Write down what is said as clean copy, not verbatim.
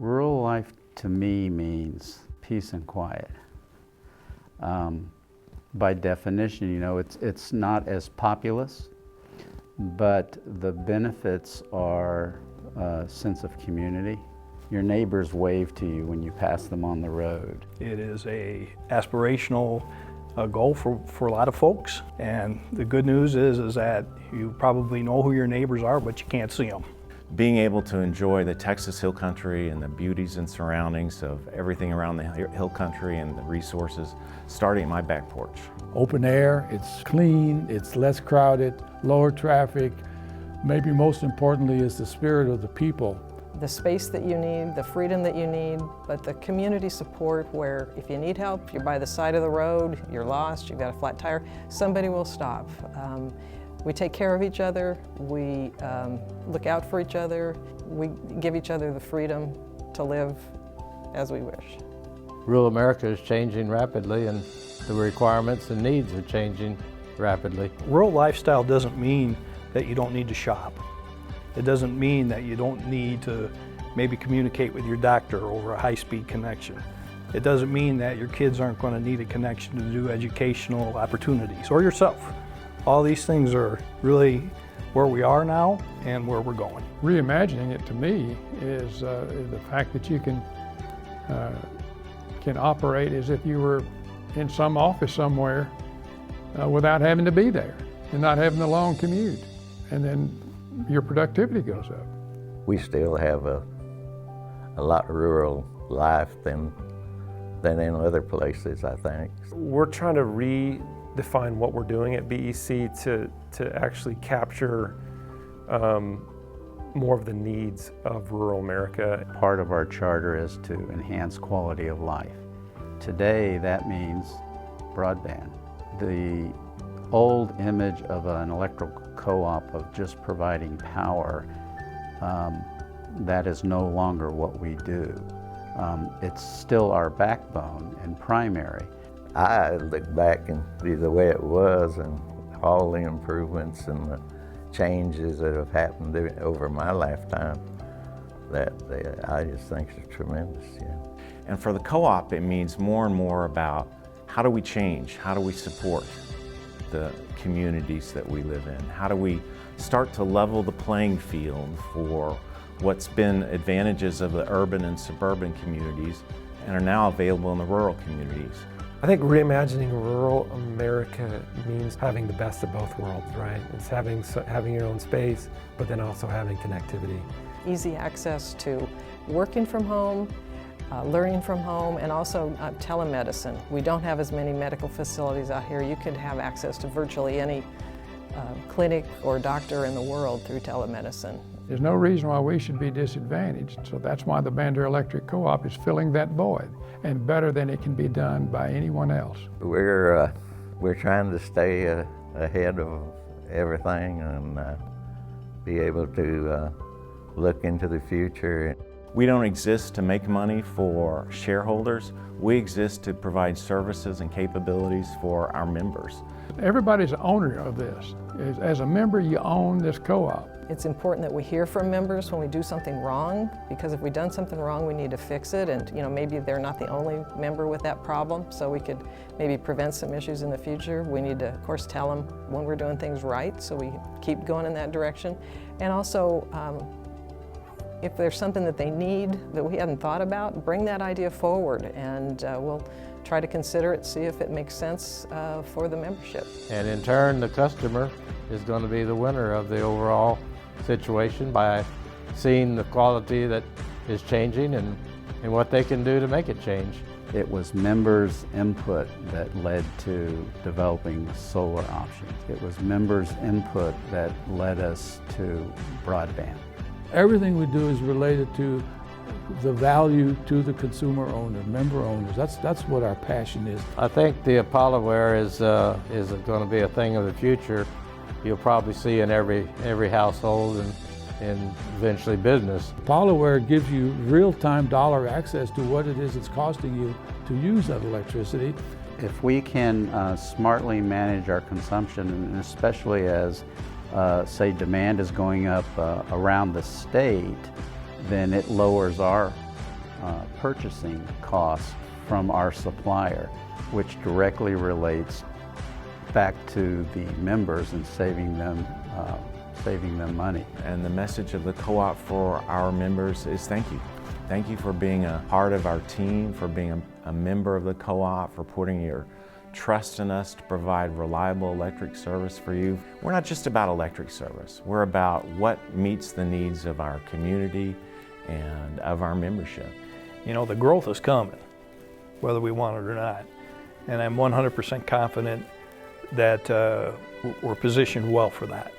Rural life to me means peace and quiet. By definition, you know, it's not as populous, but the benefits are a sense of community. Your neighbors wave to you when you pass them on the road. It is a aspirational goal for a lot of folks, and the good news is that you probably know who your neighbors are, but you can't see them. Being able to enjoy the Texas Hill Country and the beauties and surroundings of everything around the Hill Country and the resources, starting at my back porch. Open air, it's clean, it's less crowded, lower traffic. Maybe most importantly is the spirit of the people. The space that you need, the freedom that you need, but the community support where if you need help, you're by the side of the road, you're lost, you've got a flat tire, somebody will stop. We take care of each other, we look out for each other, we give each other the freedom to live as we wish. Rural America is changing rapidly, and the requirements and needs are changing rapidly. Rural lifestyle doesn't mean that you don't need to shop. It doesn't mean that you don't need to maybe communicate with your doctor over a high-speed connection. It doesn't mean that your kids aren't going to need a connection to do educational opportunities, or yourself. All these things are really where we are now and where we're going. Reimagining it to me is the fact that you can operate as if you were in some office somewhere without having to be there and not having a long commute, and then your productivity goes up. We still have a lot of rural life than in other places, I think. We're trying to redefine what we're doing at BEC to actually capture more of the needs of rural America. Part of our charter is to enhance quality of life. Today, that means broadband. The old image of an electrical co-op of just providing power, that is no longer what we do. It's still our backbone and primary. I look back and see the way it was and all the improvements and the changes that have happened over my lifetime that I just think is tremendous. Yeah. And for the co-op, it means more and more about how do we change, how do we support the communities that we live in, how do we start to level the playing field for what's been advantages of the urban and suburban communities and are now available in the rural communities. I think reimagining rural America means having the best of both worlds, right? It's having your own space, but then also having connectivity. Easy access to working from home, learning from home, and also telemedicine. We don't have as many medical facilities out here. You could have access to virtually any clinic or doctor in the world through telemedicine. There's no reason why we should be disadvantaged, so that's why the Bandera Electric Co-op is filling that void, and better than it can be done by anyone else. We're trying to stay ahead of everything and be able to look into the future. We don't exist to make money for shareholders. We exist to provide services and capabilities for our members. Everybody's an owner of this. As a member, you own this co-op. It's important that we hear from members when we do something wrong, because if we've done something wrong, we need to fix it, and maybe they're not the only member with that problem, so we could maybe prevent some issues in the future. We need to, of course, tell them when we're doing things right, so we keep going in that direction. And also, if there's something that they need that we hadn't thought about, bring that idea forward, and we'll try to consider it, see if it makes sense for the membership. And in turn, the customer is going to be the winner of the overall situation by seeing the quality that is changing and what they can do to make it change. It was members' input that led to developing solar options. It was members' input that led us to broadband. Everything we do is related to the value to the consumer owner, member owners. That's what our passion is. I think the ApolloWare is going to be a thing of the future. You'll probably see in every household and eventually business. ApolloWare gives you real-time dollar access to what it is it's costing you to use that electricity. If we can smartly manage our consumption, and especially as say demand is going up around the state, then it lowers our purchasing costs from our supplier, which directly relates back to the members and saving them money. And the message of the co-op for our members is thank you. Thank you for being a part of our team, for being a member of the co-op, for putting your trust in us to provide reliable electric service for you. We're not just about electric service. We're about what meets the needs of our community and of our membership. You know, the growth is coming, whether we want it or not. And I'm 100% confident that we're positioned well for that.